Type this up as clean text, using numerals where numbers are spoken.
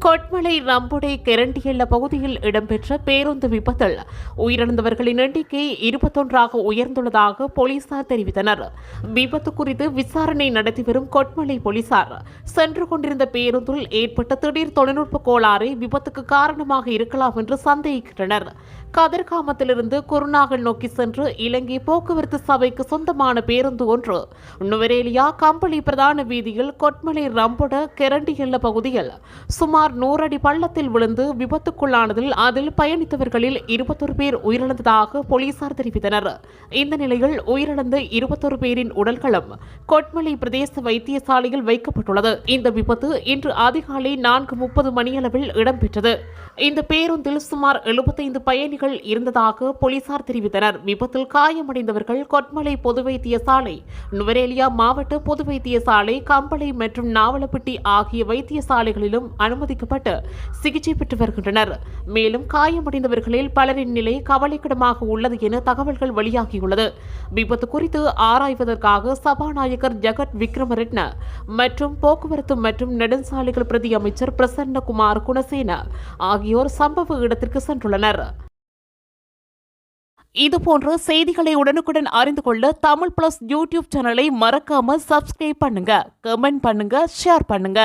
கொட்மலை ரம்புடை கெரண்டியல்ல பகுதியில் இடம்பெற்ற பேருந்து விபத்தில் உயிரிழந்தவர்களின் எண்ணிக்கை 21ஆக உயர்ந்துள்ளதாக போலீசார் தெரிவித்தனர். விபத்து குறித்து விசாரணை நடத்தி வரும் கொட்மலை போலீசார் சென்று கொண்டிருந்த பேருந்தில் ஏற்பட்ட திடீர் தொழில்நுட்ப கோளாறு விபத்துக்கு காரணமாக இருக்கலாம் என்று சந்தேகிக்கின்றனர். கதிர்காமத்திலிருந்து குருநாகல் நோக்கி சென்று இலங்கை போக்குவரத்து சபைக்கு சொந்தமான பேருந்து ஒன்று நுவரேலியா கம்பளி பிரதான வீதியில் கொட்மலை ரம்புட கெரண்டியல்ல பகுதியில் சுமார் 100 அடி பள்ளத்தில் விழுந்து விபத்துக்குள்ளானதில் அதில் பயணித்தவர்களில் 21 பேர் உயிரிழந்ததாக போலீசார் தெரிவித்தனர். இந்த நிலையில் உயிரிழந்த 21 பேரின் உடல்களும் கொட்மலை பிரதேச வைத்தியசாலையில் வைக்கப்பட்டுள்ளது. இந்த விபத்து இன்று அதிகாலை 4:30 மணியளவில் இடம்பெற்றது. இந்த பேருந்தில் சுமார் 75 பயணிகள் இருந்ததாக போலீசார் தெரிவித்தனர். விபத்தில் காயமடைந்தவர்கள் கொட்மலை பொது வைத்தியசாலை, நுவரேலியா மாவட்ட பொது வைத்தியசாலை, கம்பளை மற்றும் நாவலப்பட்டி ஆகிய வைத்தியசாலைகளிலும் அனுமதிக்கப்பட்டு சிகிச்சை பெற்று வருகின்றனர். மேலும் காயமடைந்தவர்களில் பலரின் நிலை கவலைக்கிடமாக உள்ளது என தகவல்கள் வெளியாகியுள்ளது. விபத்து குறித்து ஆராய்வதற்காக சபாநாயகர் ஜெகத் விக்ரமரட்ன மற்றும் போக்குவரத்து மற்றும் நெடுஞ்சாலைகள் பிரதி அமைச்சர் பிரசன்னகுமார் குணசேன ஆகியோர் சம்பவ இடத்திற்கு சென்றுள்ளனர். இதுபோன்ற செய்திகளை உடனுக்குடன் அறிந்து கொள்ள தமிழ் பிளஸ் யூடியூப் சேனலை மறக்காம சப்ஸ்கிரைப் பண்ணுங்க, கமெண்ட் பண்ணுங்க, ஷேர் பண்ணுங்க.